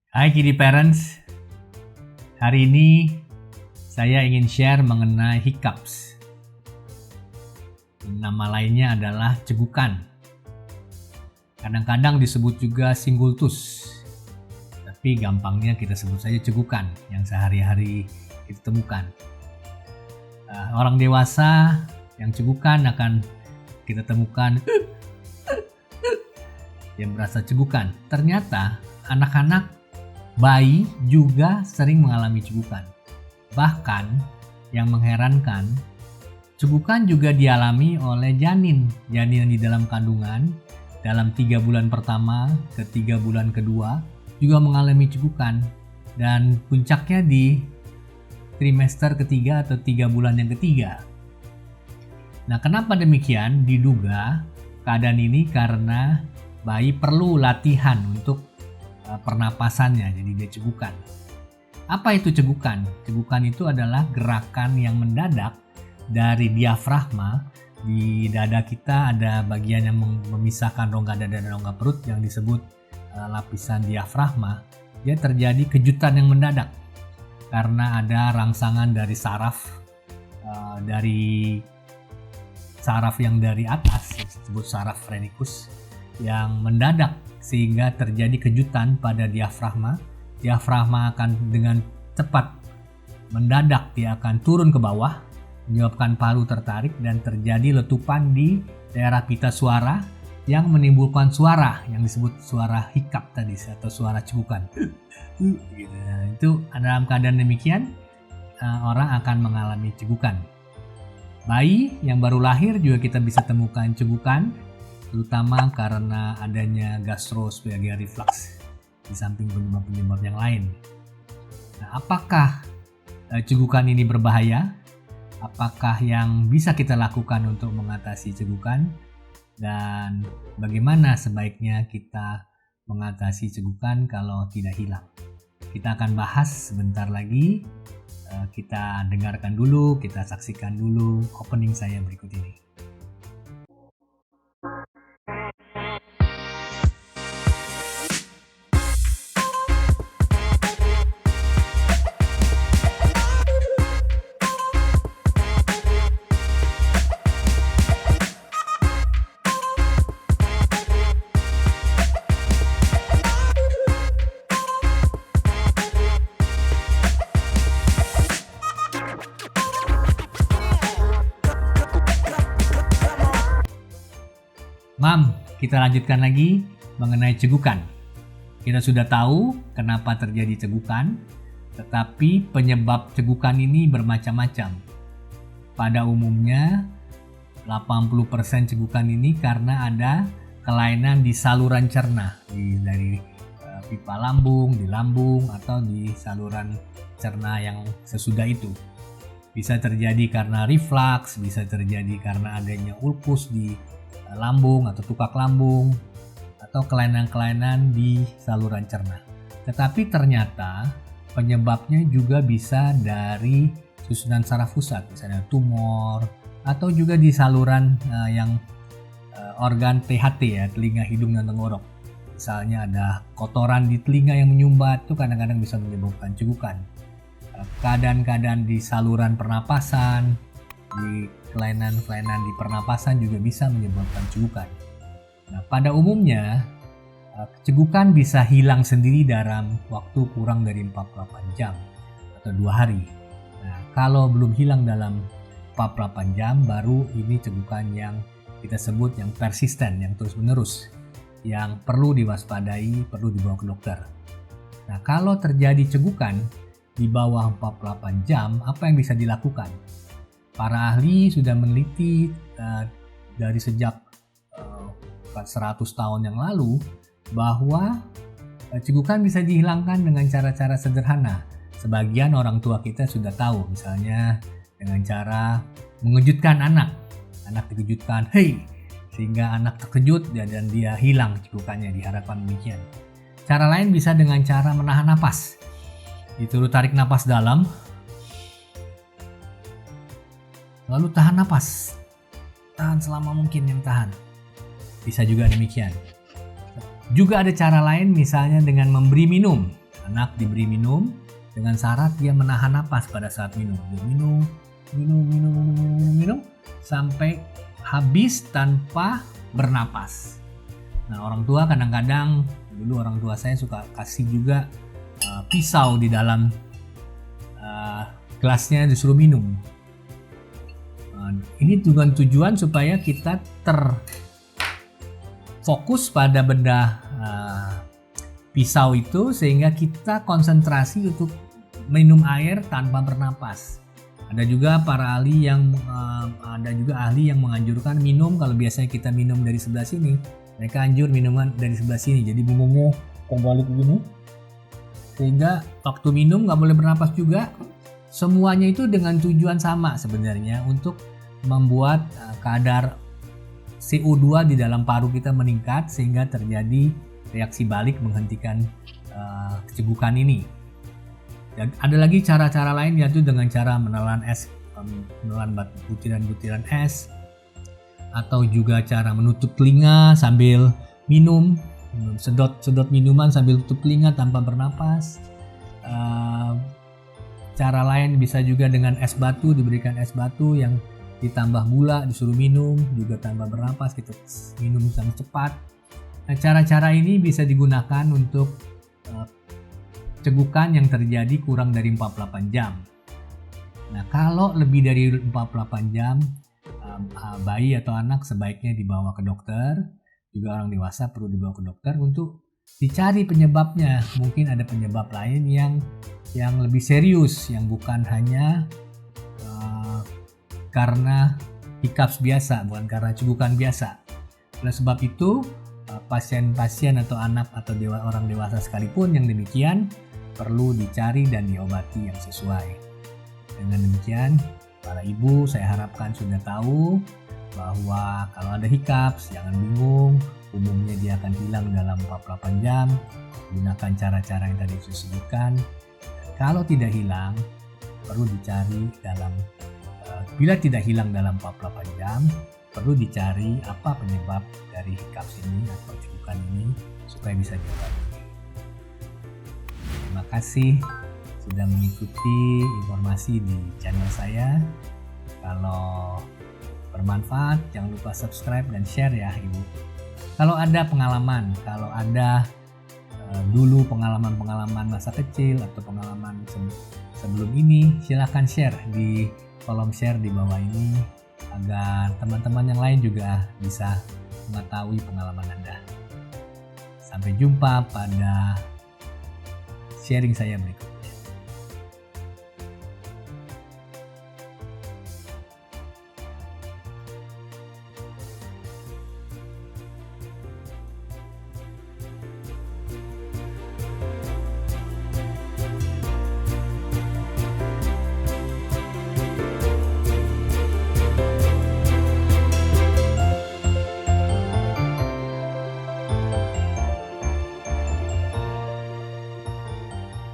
Hai Kiddy Parents, hari ini saya ingin share mengenai hiccups. Nama lainnya adalah cegukan. Kadang-kadang disebut juga singultus, tapi gampangnya kita sebut saja cegukan yang sehari-hari kita temukan. Orang dewasa yang cegukan akan kita temukan yang berasa cegukan. Ternyata anak-anak bayi juga sering mengalami cegukan. Bahkan yang mengherankan, cegukan juga dialami oleh janin yang di dalam kandungan dalam 3 bulan pertama ke 3 bulan kedua juga mengalami cegukan, dan puncaknya di trimester ketiga atau 3 bulan yang ketiga. Nah, kenapa demikian? Diduga keadaan ini karena bayi perlu latihan untuk pernapasannya, jadi dia cegukan. Apa itu cegukan? Cegukan itu adalah gerakan yang mendadak dari diafragma. Di dada kita ada bagian yang memisahkan rongga dada dan rongga perut yang disebut lapisan diafragma. Dia terjadi kejutan yang mendadak karena ada rangsangan dari saraf yang dari atas, disebut saraf phrenikus, yang mendadak sehingga terjadi kejutan pada diafragma. Diafragma akan dengan cepat mendadak dia akan turun ke bawah, menyebabkan paru tertarik dan terjadi letupan di daerah pita suara yang menimbulkan suara yang disebut suara hiccup tadi atau suara cegukan. Nah, itu dalam keadaan demikian orang akan mengalami cegukan. Bayi yang baru lahir juga kita bisa temukan cegukan, terutama karena adanya gastroesophageal reflux di samping penyebab-penyebab yang lain. Nah, apakah cegukan ini berbahaya? Apakah yang bisa kita lakukan untuk mengatasi cegukan? Dan bagaimana sebaiknya kita mengatasi cegukan kalau tidak hilang? Kita akan bahas sebentar lagi. Kita dengarkan dulu, kita saksikan dulu opening saya berikut ini. Mam, kita lanjutkan lagi mengenai cegukan. Kita sudah tahu kenapa terjadi cegukan, tetapi penyebab cegukan ini bermacam-macam. Pada umumnya, 80% cegukan ini karena ada kelainan di saluran cerna, dari pipa lambung, di lambung, atau di saluran cerna yang sesudah itu. Bisa terjadi karena reflux, bisa terjadi karena adanya ulkus di lambung atau tukak lambung, atau kelainan-kelainan di saluran cerna. Tetapi ternyata penyebabnya juga bisa dari susunan saraf pusat, misalnya tumor, atau juga di saluran yang organ THT ya, telinga, hidung, dan tenggorok. Misalnya ada kotoran di telinga yang menyumbat, itu kadang-kadang bisa menyebabkan cegukan. Keadaan-keadaan di saluran pernapasan, di kelainan-kelainan di pernapasan juga bisa menyebabkan cegukan. Nah, pada umumnya cegukan bisa hilang sendiri dalam waktu kurang dari 48 jam atau 2 hari. Nah, kalau belum hilang dalam 48 jam, baru ini cegukan yang kita sebut yang persisten, yang terus-menerus, yang perlu diwaspadai, perlu dibawa ke dokter. Nah, kalau terjadi cegukan di bawah 48 jam, apa yang bisa dilakukan? Para ahli sudah meneliti dari sejak 100 tahun yang lalu bahwa cegukan bisa dihilangkan dengan cara-cara sederhana. Sebagian orang tua kita sudah tahu, misalnya dengan cara mengejutkan anak. Anak dikejutkan, "Hei!" sehingga anak terkejut dan dia hilang cegukannya, diharapkan demikian. Cara lain bisa dengan cara menahan napas. Disuruh tarik napas dalam, lalu tahan napas, tahan selama mungkin yang tahan. Bisa juga demikian. Juga ada cara lain, misalnya dengan memberi minum. Anak diberi minum dengan syarat dia menahan napas pada saat minum. Dia minum sampai habis tanpa bernapas. Nah, orang tua kadang-kadang, dulu orang tua saya suka kasih juga pisau di dalam gelasnya disuruh minum. Ini dengan tujuan supaya kita terfokus pada benda pisau itu, sehingga kita konsentrasi untuk minum air tanpa bernapas. Ada juga ahli yang menganjurkan minum, kalau biasanya kita minum dari sebelah sini, mereka anjur minuman dari sebelah sini. Jadi bunganya kembali begini, sehingga waktu minum nggak boleh bernapas juga. Semuanya itu dengan tujuan sama sebenarnya, untuk membuat kadar CO2 di dalam paru kita meningkat, sehingga terjadi reaksi balik menghentikan kecegukan ini. Dan ada lagi cara-cara lain, yaitu dengan cara menelan butiran-butiran es, atau juga cara menutup telinga sambil minum, sedot minuman sambil tutup telinga tanpa bernapas. Cara lain bisa juga dengan es batu, diberikan es batu yang ditambah gula, disuruh minum juga tanpa bernapas, kita minum sangat cepat. Nah, cara-cara ini bisa digunakan untuk cegukan yang terjadi kurang dari 48 jam. Nah, kalau lebih dari 48 jam, bayi atau anak sebaiknya dibawa ke dokter. Juga orang dewasa perlu dibawa ke dokter untuk dicari penyebabnya. Mungkin ada penyebab lain yang lebih serius, yang bukan hanya karena hiccups biasa, bukan karena cegukan biasa. Oleh sebab itu, pasien-pasien atau anak atau orang dewasa sekalipun yang demikian perlu dicari dan diobati yang sesuai. Dengan demikian, para ibu saya harapkan sudah tahu bahwa kalau ada hiccups jangan bingung, umumnya dia akan hilang dalam 48 jam. Gunakan cara-cara yang tadi saya sebutkan. Kalau tidak hilang, perlu dicari bila tidak hilang dalam 48 jam, perlu dicari apa penyebab dari hiccups ini atau cegukan ini supaya bisa diobati. Terima kasih sudah mengikuti informasi di channel saya. Kalau bermanfaat, jangan lupa subscribe dan share ya Ibu. Kalau ada pengalaman, kalau ada dulu pengalaman masa kecil atau pengalaman sebelum ini, silakan share di kolom share di bawah ini agar teman-teman yang lain juga bisa mengetahui pengalaman Anda. Sampai jumpa pada sharing saya berikutnya.